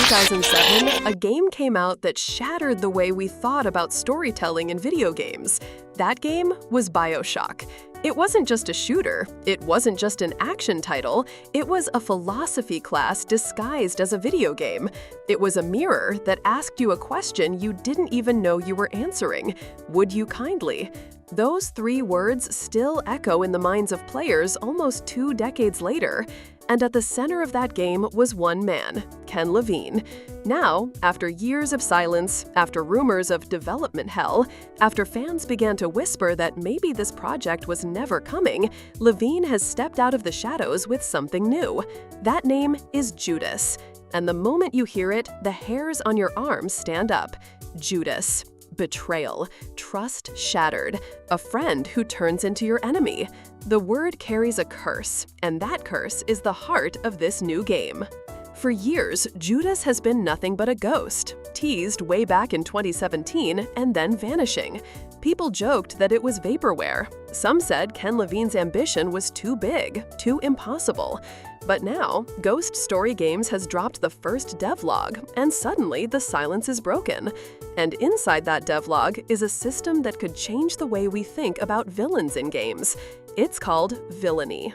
2007, a game came out that shattered the way we thought about storytelling in video games. That game was BioShock. It wasn't just a shooter, it wasn't just an action title, it was a philosophy class disguised as a video game. It was a mirror that asked you a question you didn't even know you were answering. Would you kindly? Those three words still echo in the minds of players almost 2 decades later. And at the center of that game was one man, Ken Levine. Now, after years of silence, after rumors of development hell, after fans began to whisper that maybe this project was never coming, Levine has stepped out of the shadows with something new. That name is Judas. And the moment you hear it, the hairs on your arms stand up. Judas. Betrayal, trust shattered, a friend who turns into your enemy. The word carries a curse, and that curse is the heart of this new game. For years, Judas has been nothing but a ghost, teased way back in 2017 and then vanishing. People joked that it was vaporware. Some said Ken Levine's ambition was too big, too impossible. But now, Ghost Story Games has dropped the first devlog, and suddenly the silence is broken. And inside that devlog is a system that could change the way we think about villains in games. It's called Villainy.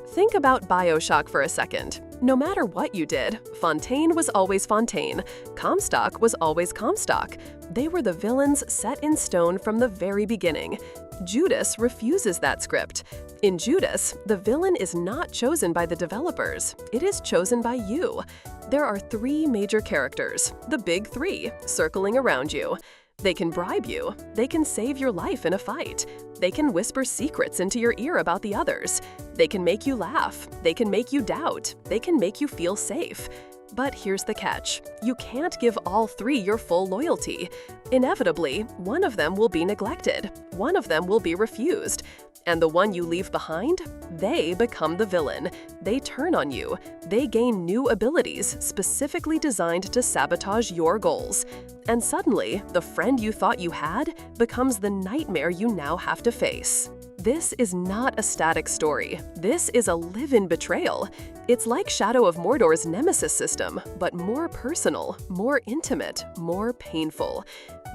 Think about BioShock for a second. No matter what you did, Fontaine was always Fontaine. Comstock was always Comstock. They were the villains set in stone from the very beginning. Judas refuses that script. In Judas, the villain is not chosen by the developers. It is chosen by you. There are 3 major characters, the big 3, circling around you. They can bribe you. They can save your life in a fight. They can whisper secrets into your ear about the others. They can make you laugh. They can make you doubt. They can make you feel safe. But here's the catch. You can't give all 3 your full loyalty. Inevitably, one of them will be neglected. One of them will be refused. And the one you leave behind? They become the villain. They turn on you. They gain new abilities specifically designed to sabotage your goals. And suddenly, the friend you thought you had becomes the nightmare you now have to face. This is not a static story. This is a live-in betrayal. It's like Shadow of Mordor's Nemesis system, but more personal, more intimate, more painful.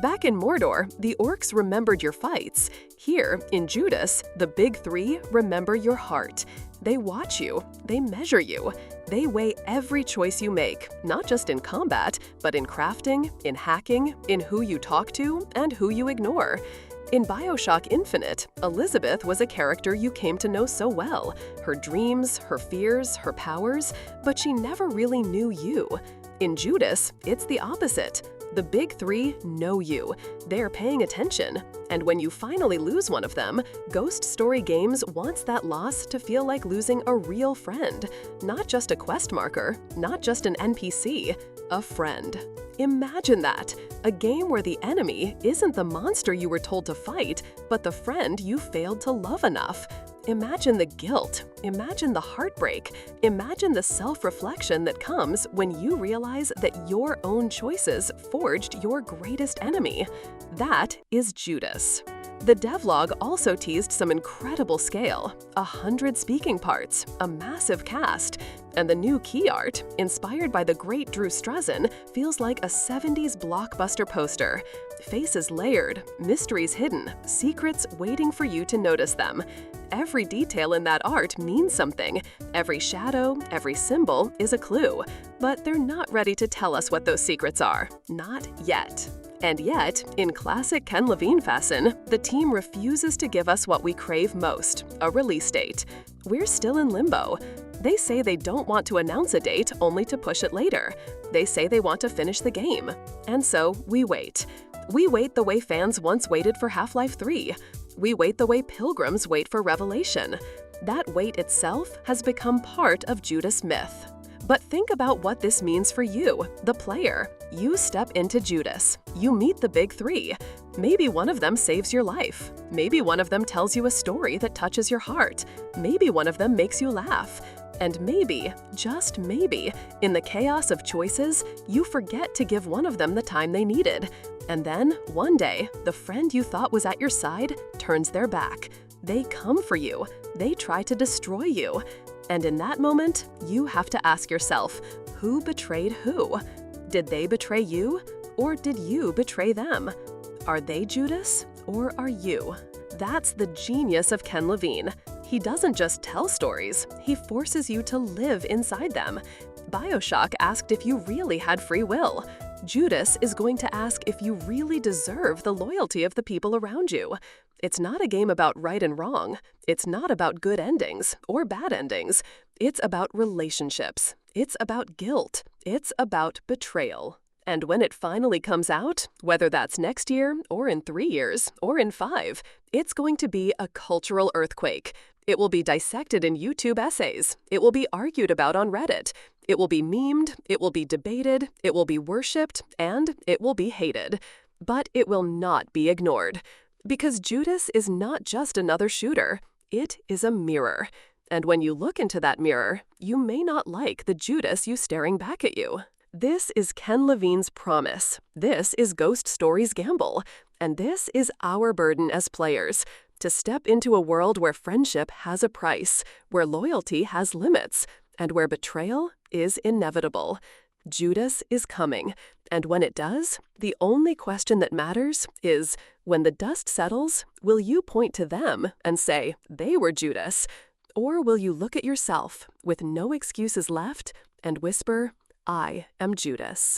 Back in Mordor, the orcs remembered your fights. Here, in Judas, the big 3 remember your heart. They watch you. They measure you. They weigh every choice you make, not just in combat, but in crafting, in hacking, in who you talk to, and who you ignore. In BioShock Infinite, Elizabeth was a character you came to know so well. Her dreams, her fears, her powers, but she never really knew you. In Judas, it's the opposite. The big 3 know you. They're paying attention. And when you finally lose one of them, Ghost Story Games wants that loss to feel like losing a real friend. Not just a quest marker, not just an NPC, a friend. Imagine that! A game where the enemy isn't the monster you were told to fight, but the friend you failed to love enough. Imagine the guilt. Imagine the heartbreak. Imagine the self-reflection that comes when you realize that your own choices forged your greatest enemy. That is Judas. The devlog also teased some incredible scale, 100 speaking parts, a massive cast, and the new key art, inspired by the great Drew Struzan, feels like a 70s blockbuster poster. Faces layered, mysteries hidden, secrets waiting for you to notice them. Every detail in that art means something. Every shadow, every symbol is a clue. But they're not ready to tell us what those secrets are. Not yet. And yet, in classic Ken Levine fashion, the team refuses to give us what we crave most, a release date. We're still in limbo. They say they don't want to announce a date only to push it later. They say they want to finish the game. And so, we wait. We wait the way fans once waited for Half-Life 3. We wait the way pilgrims wait for Revelation. That wait itself has become part of Judas myth. But think about what this means for you, the player. You step into Judas. You meet the big 3. Maybe one of them saves your life. Maybe one of them tells you a story that touches your heart. Maybe one of them makes you laugh. And maybe, just maybe, in the chaos of choices, you forget to give one of them the time they needed. And then, one day, the friend you thought was at your side turns their back. They come for you. They try to destroy you. And in that moment, you have to ask yourself, who betrayed who? Did they betray you, or did you betray them? Are they Judas, or are you? That's the genius of Ken Levine. He doesn't just tell stories, he forces you to live inside them. BioShock asked if you really had free will. Judas is going to ask if you really deserve the loyalty of the people around you. It's not a game about right and wrong. It's not about good endings or bad endings. It's about relationships. It's about guilt. It's about betrayal. And when it finally comes out, whether that's next year or in 3 years or in 5, it's going to be a cultural earthquake. It will be dissected in YouTube essays. It will be argued about on Reddit. It will be memed, it will be debated, it will be worshipped, and it will be hated. But it will not be ignored. Because Judas is not just another shooter. It is a mirror. And when you look into that mirror, you may not like the Judas you staring back at you. This is Ken Levine's promise. This is Ghost Story's gamble. And this is our burden as players. To step into a world where friendship has a price, where loyalty has limits, and where betrayal is inevitable. Judas is coming, and when it does, the only question that matters is, when the dust settles, will you point to them and say, they were Judas? Or will you look at yourself with no excuses left and whisper, I am Judas?